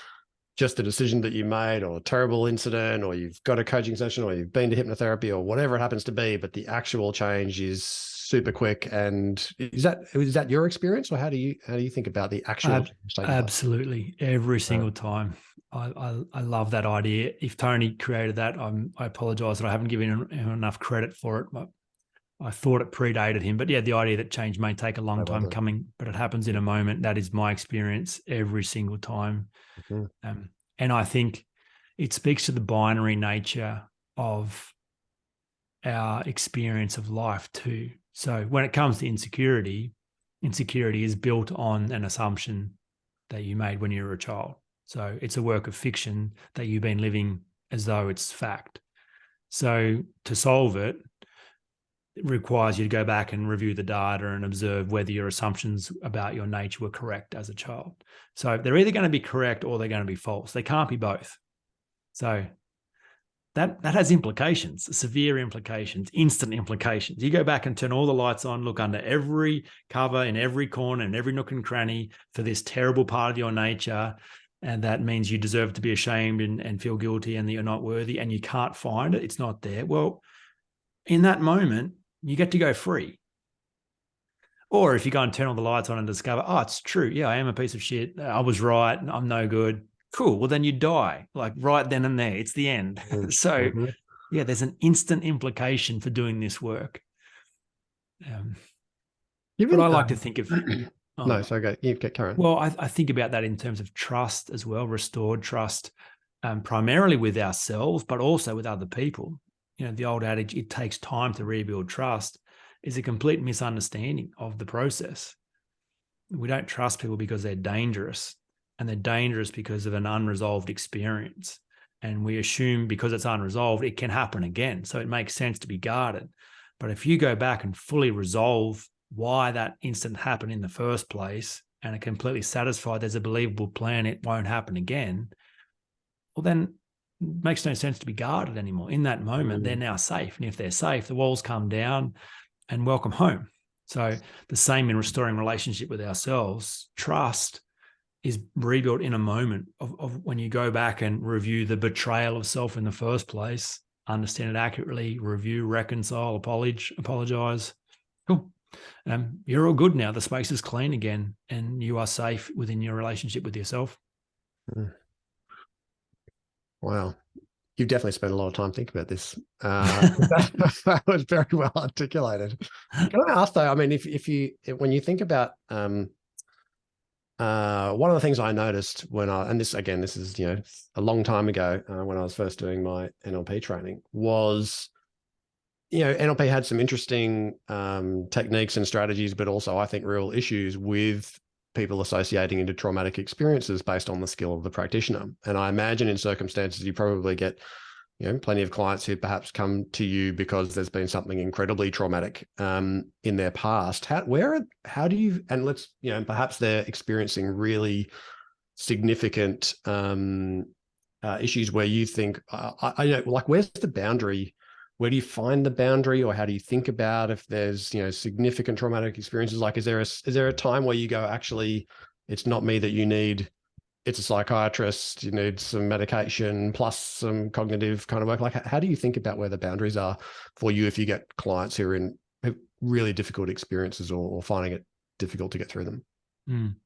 just a decision that you made, or a terrible incident, or you've got a coaching session, or you've been to hypnotherapy, or whatever it happens to be. But the actual change is super quick. And is that your experience, or how do you think about the actual change? Absolutely, every single time. I love that idea. If Tony created that, I apologize that I haven't given him enough credit for it. I thought it predated him, but yeah, the idea that change may take a long time coming, but it happens in a moment. That is my experience every single time. Mm-hmm. And I think it speaks to the binary nature of our experience of life too. So when it comes to insecurity is built on an assumption that you made when you were a child. So it's a work of fiction that you've been living as though it's fact. So to solve it requires you to go back and review the data and observe whether your assumptions about your nature were correct as a child. So they're either going to be correct or they're going to be false. They can't be both. So that has implications, severe implications, instant implications. You go back and turn all the lights on, look under every cover, in every corner, in every nook and cranny for this terrible part of your nature. And that means you deserve to be ashamed and feel guilty and that you're not worthy and you can't find it. It's not there. Well, in that moment, you get to go free. Or if you go and turn all the lights on and discover, oh, it's true. Yeah, I am a piece of shit. I was right. I'm no good. Cool. Well, then you die, like right then and there. It's the end. So, yeah, there's an instant implication for doing this work. But I like to think of. No, so go. You get current. Well, I think about that in terms of trust as well, restored trust, primarily with ourselves, but also with other people. The old adage, it takes time to rebuild trust, is a complete misunderstanding of the process. We don't trust people because they're dangerous. And they're dangerous because of an unresolved experience. And we assume because it's unresolved, it can happen again. So it makes sense to be guarded. But if you go back and fully resolve why that incident happened in the first place and are completely satisfied there's a believable plan, it won't happen again, well, then it makes no sense to be guarded anymore. In that moment, they're now safe. And if they're safe, the walls come down and welcome home. So the same in restoring relationship with ourselves. Trust is rebuilt in a moment of when you go back and review the betrayal of self in the first place, understand it accurately, review, reconcile, apologize. Cool. You're all good now. The space is clean again and you are safe within your relationship with yourself. Wow. You've definitely spent a lot of time thinking about this. That was very well articulated. Can I ask though, I mean, when you think about, one of the things I noticed this is, a long time ago when I was first doing my NLP training was, NLP had some interesting techniques and strategies, but also I think real issues with people associating into traumatic experiences based on the skill of the practitioner. And I imagine in circumstances you probably get plenty of clients who perhaps come to you because there's been something incredibly traumatic in their past. How do you, and let's, perhaps they're experiencing really significant issues where you think, I know, like, where's the boundary? Where do you find the boundary, or how do you think about if there's, significant traumatic experiences? Like, is there a time where you go, actually, it's not me that you need, it's a psychiatrist, you need some medication plus some cognitive kind of work? Like, how do you think about where the boundaries are for you if you get clients who are in really difficult experiences or finding it difficult to get through them?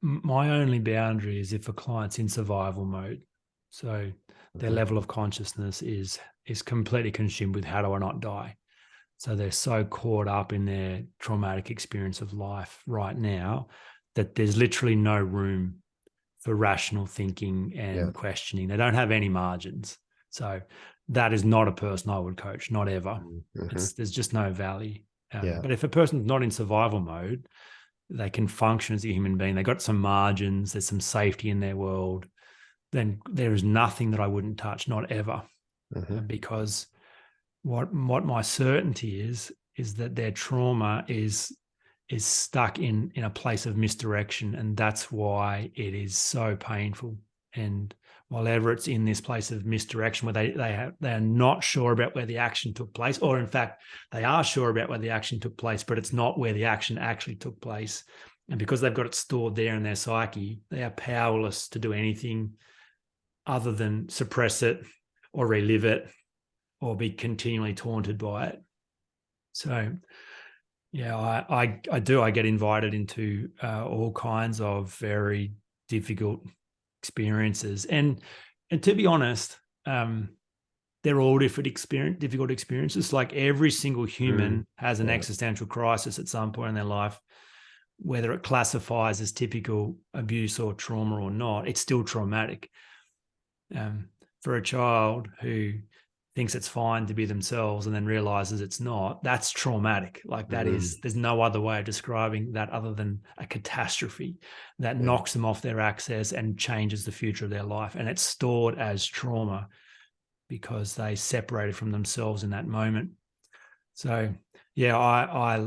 My only boundary is if a client's in survival mode. So their level of consciousness is completely consumed with how do I not die? So they're so caught up in their traumatic experience of life right now that there's literally no room for rational thinking and questioning. They don't have any margins. So that is not a person I would coach, not ever. There's just no value. But if a person's not in survival mode, they can function as a human being. They got some margins, there's some safety in their world, then there is nothing that I wouldn't touch, not ever. Because what my certainty is that their trauma is stuck in a place of misdirection, and that's why it is so painful. And whenever it's in this place of misdirection where they are not sure about where the action took place, or in fact they are sure about where the action took place, but it's not where the action actually took place, and because they've got it stored there in their psyche, they are powerless to do anything other than suppress it or relive it or be continually taunted by it. So yeah, I get invited into all kinds of very difficult experiences. And to be honest, they're all difficult experiences. Like every single human has an existential crisis at some point in their life, whether it classifies as typical abuse or trauma or not, it's still traumatic. For a child who thinks it's fine to be themselves and then realizes it's not, that's traumatic. Like that is, there's no other way of describing that other than a catastrophe that knocks them off their access and changes the future of their life. And it's stored as trauma because they separated from themselves in that moment. So yeah, I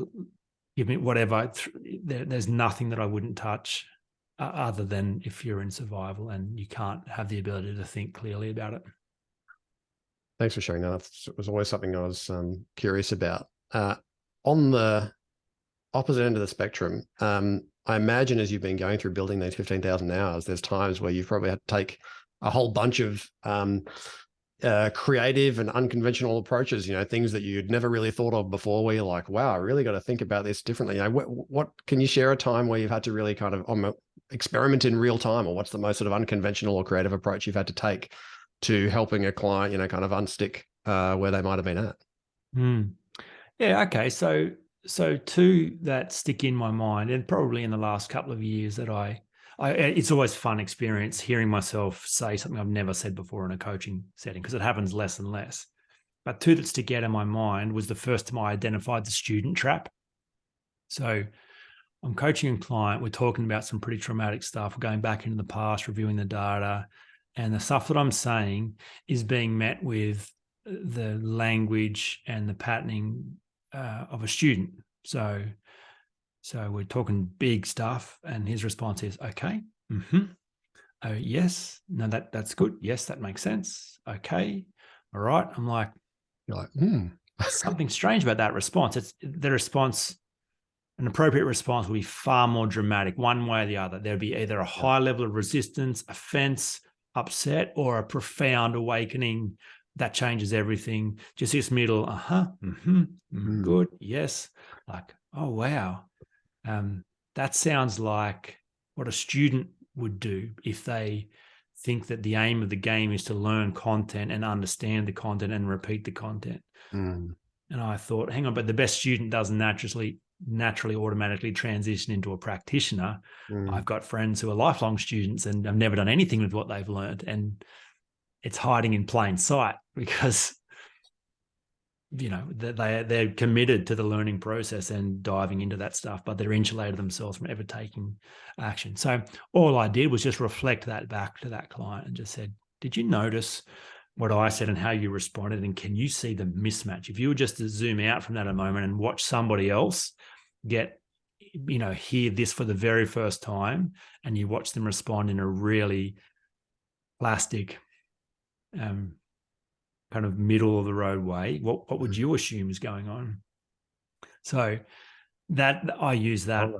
give me whatever, there's nothing that I wouldn't touch other than if you're in survival and you can't have the ability to think clearly about it. Thanks for sharing that. It was always something I was curious about. On the opposite end of the spectrum, I imagine as you've been going through building these 15,000 hours, there's times where you've probably had to take a whole bunch of creative and unconventional approaches, things that you'd never really thought of before, where you're like, wow, I really got to think about this differently. What can you share a time where you've had to really kind of experiment in real time, or what's the most sort of unconventional or creative approach you've had to take to helping a client, kind of unstick where they might have been at? Yeah. Okay. So two that stick in my mind, and probably in the last couple of years that it's always fun experience hearing myself say something I've never said before in a coaching setting, because it happens less and less. But two that stick out in my mind was the first time I identified the student trap. So I'm coaching a client. We're talking about some pretty traumatic stuff. We're going back into the past, reviewing the data, and the stuff that I'm saying is being met with the language and the patterning of a student. So we're talking big stuff, and his response is, okay, oh, yes, no, that's good. Yes, that makes sense. Okay, all right. I'm like, you're like, something strange about that response. It's the response. An appropriate response will be far more dramatic, one way or the other. There'll be either a high level of resistance, offense, upset, or a profound awakening that changes everything. Just this middle, good, yes, like, oh, wow. That sounds like what a student would do if they think that the aim of the game is to learn content and understand the content and repeat the content. And I thought, hang on, but the best student doesn't naturally automatically transition into a practitioner. I've got friends who are lifelong students and have never done anything with what they've learned, and it's hiding in plain sight because they're committed to the learning process and diving into that stuff, but they're insulated themselves from ever taking action. So all I did was just reflect that back to that client and just said, did you notice what I said and how you responded? And can you see the mismatch? If you were just to zoom out from that a moment and watch somebody else hear this for the very first time, and you watch them respond in a really plastic, kind of middle of the road way, what would you assume is going on? So that I use that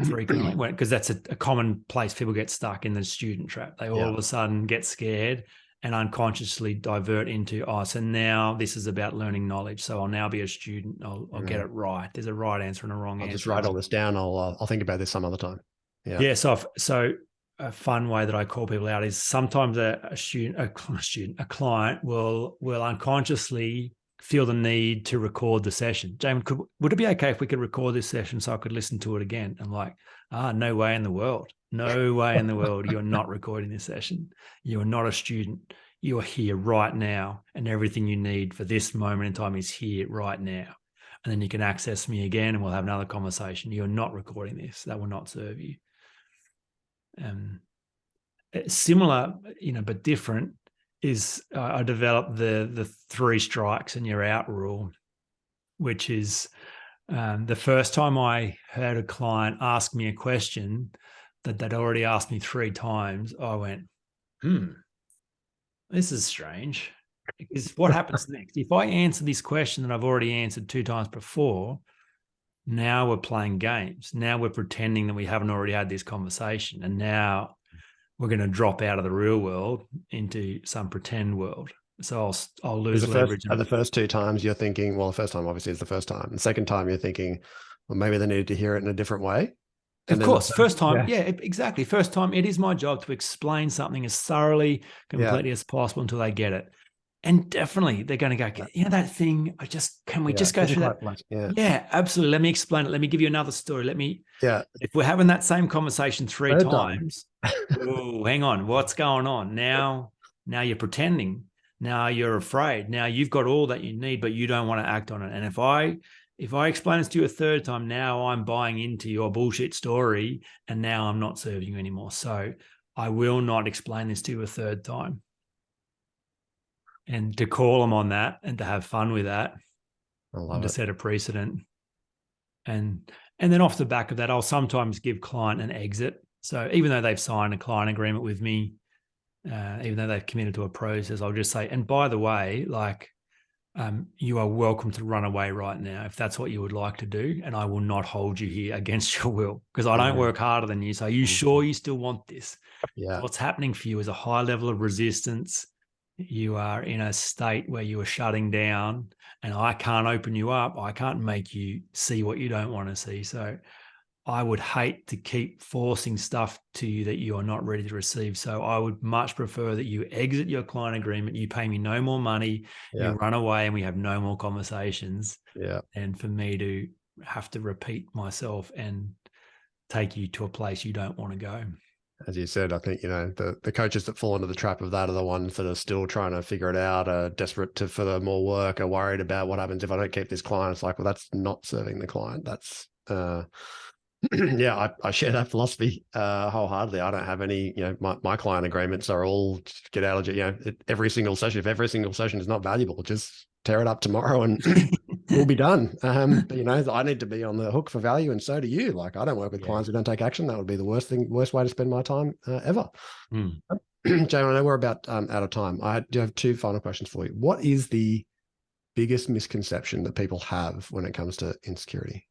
frequently, because that's a common place people get stuck in the student trap. They all of a sudden get scared and unconsciously divert into, so now this is about learning knowledge. So I'll now be a student. I'll get it right. There's a right answer and a wrong answer. I'll just write all this down. I'll think about this some other time. Yeah. Yeah. So a fun way that I call people out is sometimes a client will unconsciously feel the need to record the session. Jaemin, would it be okay if we could record this session so I could listen to it again? I'm like, no way in the world. No way in the world. You're not recording this session. You are not a student. You are here right now, and everything you need for this moment in time is here right now. And then you can access me again and we'll have another conversation. You're not recording this. That will not serve you. Similar, but different is I developed the 3 strikes and you're out rule, which is the first time I heard a client ask me a question that they'd already asked me 3 times, I went, this is strange. Because what happens next? If I answer this question that I've already answered 2 times before, now we're playing games. Now we're pretending that we haven't already had this conversation. And now we're going to drop out of the real world into some pretend world. So I'll lose leverage. The first 2 times you're thinking, well, the first time obviously is the first time. The second time you're thinking, well, maybe they needed to hear it in a different way. Of course, first time, exactly. First time, it is my job to explain something as thoroughly, completely as possible until they get it. And definitely they're going to go, that thing, can we just go through that? Yeah, absolutely. Let me explain it. Let me give you another story. If we're having that same conversation 3 times, hang on, what's going on? Now you're pretending. Now you're afraid. Now you've got all that you need, but you don't want to act on it. And if I explain this to you a 3rd time, now I'm buying into your bullshit story and now I'm not serving you anymore. So I will not explain this to you a 3rd time. And to call them on that and to have fun with that, and to set a precedent. And then off the back of that, I'll sometimes give client an exit. So even though they've signed a client agreement with me, even though they've committed to a process, I'll just say, and by the way, like, you are welcome to run away right now if that's what you would like to do, and I will not hold you here against your will because I don't work harder than you. So are you sure you still want this? Yeah. What's happening for you is a high level of resistance. You are in a state where you are shutting down, and I can't open you up. I can't make you see what you don't want to see. So I would hate to keep forcing stuff to you that you are not ready to receive. So I would much prefer that you exit your client agreement, you pay me no more money, you run away, and we have no more conversations. Yeah. And for me to have to repeat myself and take you to a place you don't want to go. As you said, I think, the coaches that fall into the trap of that are the ones that are still trying to figure it out, are desperate for the more work, are worried about what happens if I don't keep this client. It's like, well, that's not serving the client. That's, yeah, I share that philosophy wholeheartedly. I don't have any, my client agreements are all get out of, every single session. If every single session is not valuable, just tear it up tomorrow and we'll be done. But, I need to be on the hook for value, and so do you. Like, I don't work with clients who don't take action. That would be the worst way to spend my time ever. Jaemin, I know we're about out of time. I do have two final questions for you. What is the biggest misconception that people have when it comes to insecurity?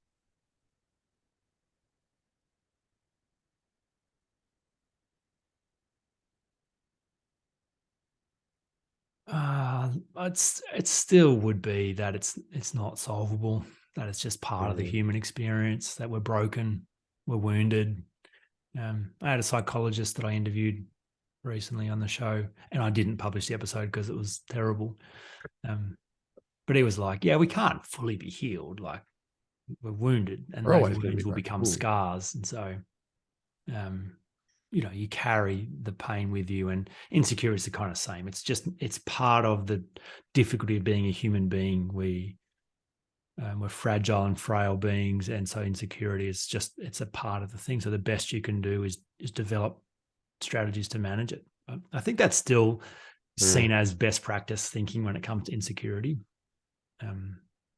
It still would be that it's not solvable, that it's just part of the human experience, that we're broken, we're wounded. I had a psychologist that I interviewed recently on the show, and I didn't publish the episode because it was terrible. But he was like, yeah, we can't fully be healed. Like, we're wounded, and those wounds will become scars. And so, you carry the pain with you, and insecurity is the kind of same. It's part of the difficulty of being a human being. We're fragile and frail beings. And so insecurity it's a part of the thing. So the best you can do is develop strategies to manage it. I think that's still seen as best practice thinking when it comes to insecurity.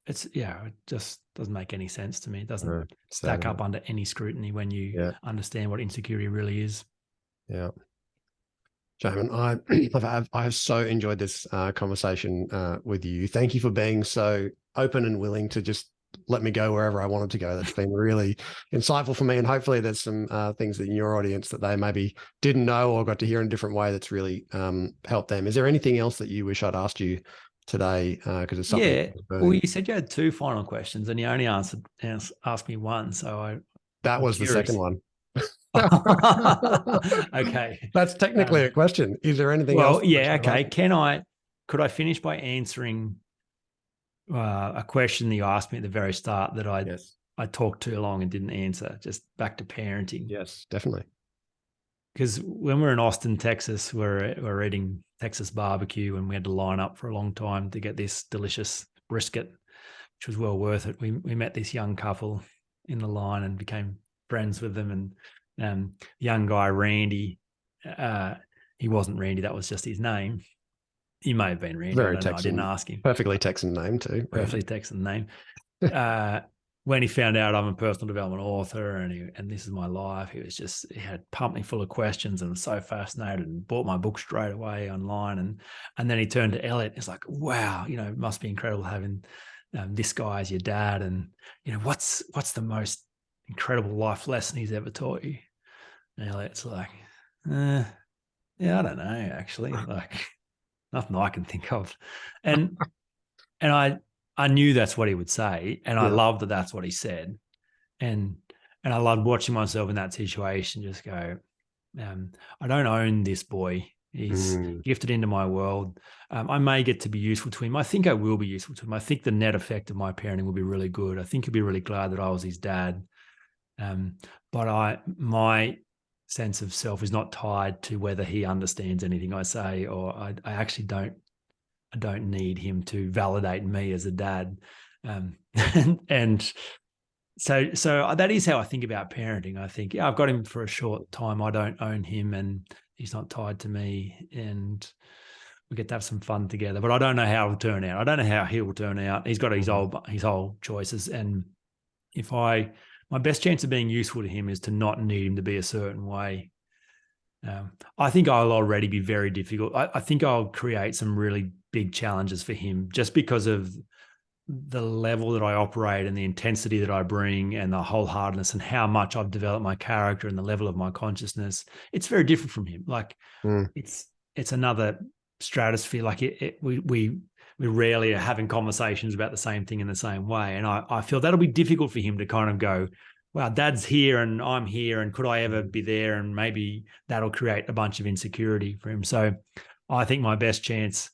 It just doesn't make any sense to me. It doesn't stack up under any scrutiny when you understand what insecurity really is. Yeah. Jaemin, I have so enjoyed this conversation with you. Thank you for being so open and willing to just let me go wherever I wanted to go. That's been really insightful for me. And hopefully there's some things that in your audience that they maybe didn't know or got to hear in a different way that's really helped them. Is there anything else that you wish I'd asked you today? Because it's something. Yeah. Well, you said you had two final questions and you only asked me one. So that was the second one. Okay. That's technically a question. Is there anything else? Well, yeah. Okay. Could I finish by answering a question that you asked me at the very start that I talked too long and didn't answer? Just back to parenting. Yes, definitely. Because when we're in Austin, Texas, we're eating Texas barbecue, and we had to line up for a long time to get this delicious brisket, which was well worth it. We met this young couple in the line and became friends with them. And young guy, Randy, he wasn't Randy. That was just his name. He may have been Randy. I didn't ask him. Perfectly Texan name too. Perfectly Texan name. When he found out I'm a personal development author and this is my life, he had pumped me full of questions and was so fascinated and bought my book straight away online. And then he turned to Elliot. It's like, wow, it must be incredible having this guy as your dad. And, what's the most incredible life lesson he's ever taught you? And Elliot's like, I don't know, actually. Like, nothing I can think of. And I knew that's what he would say, and I loved that that's what he said. And I loved watching myself in that situation just go, I don't own this boy. He's gifted into my world. I may get to be useful to him. I think I will be useful to him. I think the net effect of my parenting will be really good. I think he'll be really glad that I was his dad. But my sense of self is not tied to whether he understands anything I say, or I actually don't need him to validate me as a dad. And so that is how I think about parenting. I think, I've got him for a short time. I don't own him and he's not tied to me, and we get to have some fun together, but I don't know how it'll turn out. I don't know how he will turn out. He's got his whole choices. And my best chance of being useful to him is to not need him to be a certain way. I think I'll already be very difficult. I think I'll create some really big challenges for him just because of the level that I operate and the intensity that I bring and the wholeheartedness and how much I've developed my character and the level of my consciousness. It's very different from him. Like it's another stratosphere. Like we rarely are having conversations about the same thing in the same way. And I feel that'll be difficult for him to kind of go, wow, dad's here and I'm here. And could I ever be there? And maybe that'll create a bunch of insecurity for him. So I think my best chance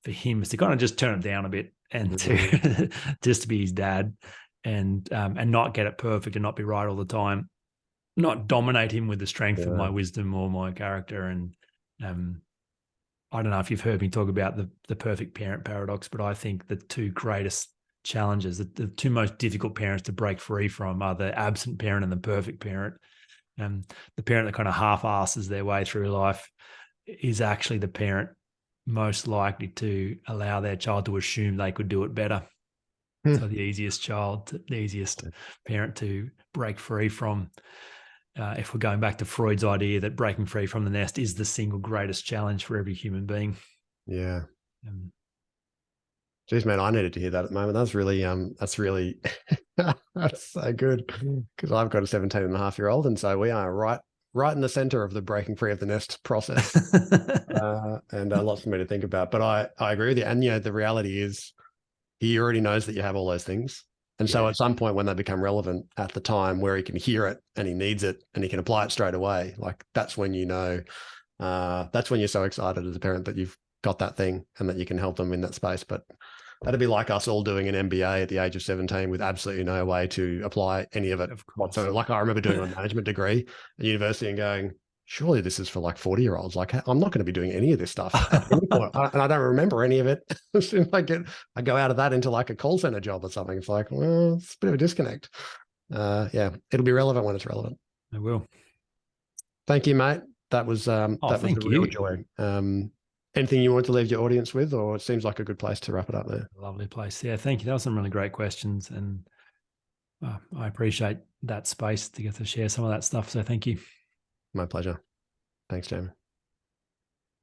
for him is to kind of just turn it down a bit and to just to be his dad and not get it perfect and not be right all the time, not dominate him with the strength of my wisdom or my character. And I don't know if you've heard me talk about the perfect parent paradox, but I think the two greatest challenges, the two most difficult parents to break free from are the absent parent and the perfect parent. The parent that kind of half-asses their way through life is actually the parent most likely to allow their child to assume they could do it better. So the easiest parent to break free from, if we're going back to Freud's idea that breaking free from the nest is the single greatest challenge for every human being. Yeah. Geez, man, I needed to hear that at the moment. That's really, that's so good because I've got a 17-and-a-half-year-old. And so we are right in the center of the breaking free of the nest process and lots for me to think about. But I agree with you. And, the reality is he already knows that you have all those things. And so at some point when they become relevant at the time where he can hear it and he needs it and he can apply it straight away, like that's when that's when you're so excited as a parent that you've got that thing and that you can help them in that space. But that'd be like us all doing an MBA at the age of 17 with absolutely no way to apply any of it whatsoever. Like I remember doing a management degree at university and going, surely this is for like 40-year-olds. Like I'm not going to be doing any of this stuff at any point. And I don't remember any of it. As soon as I go out of that into like a call center job or something. It's like, well, it's a bit of a disconnect. It'll be relevant when it's relevant. It will. Thank you, mate. That was a real joy. Anything you want to leave your audience with, or it seems like a good place to wrap it up there? Lovely place. Yeah, thank you. That was some really great questions. And I appreciate that space to get to share some of that stuff. So thank you. My pleasure. Thanks, Jaemin.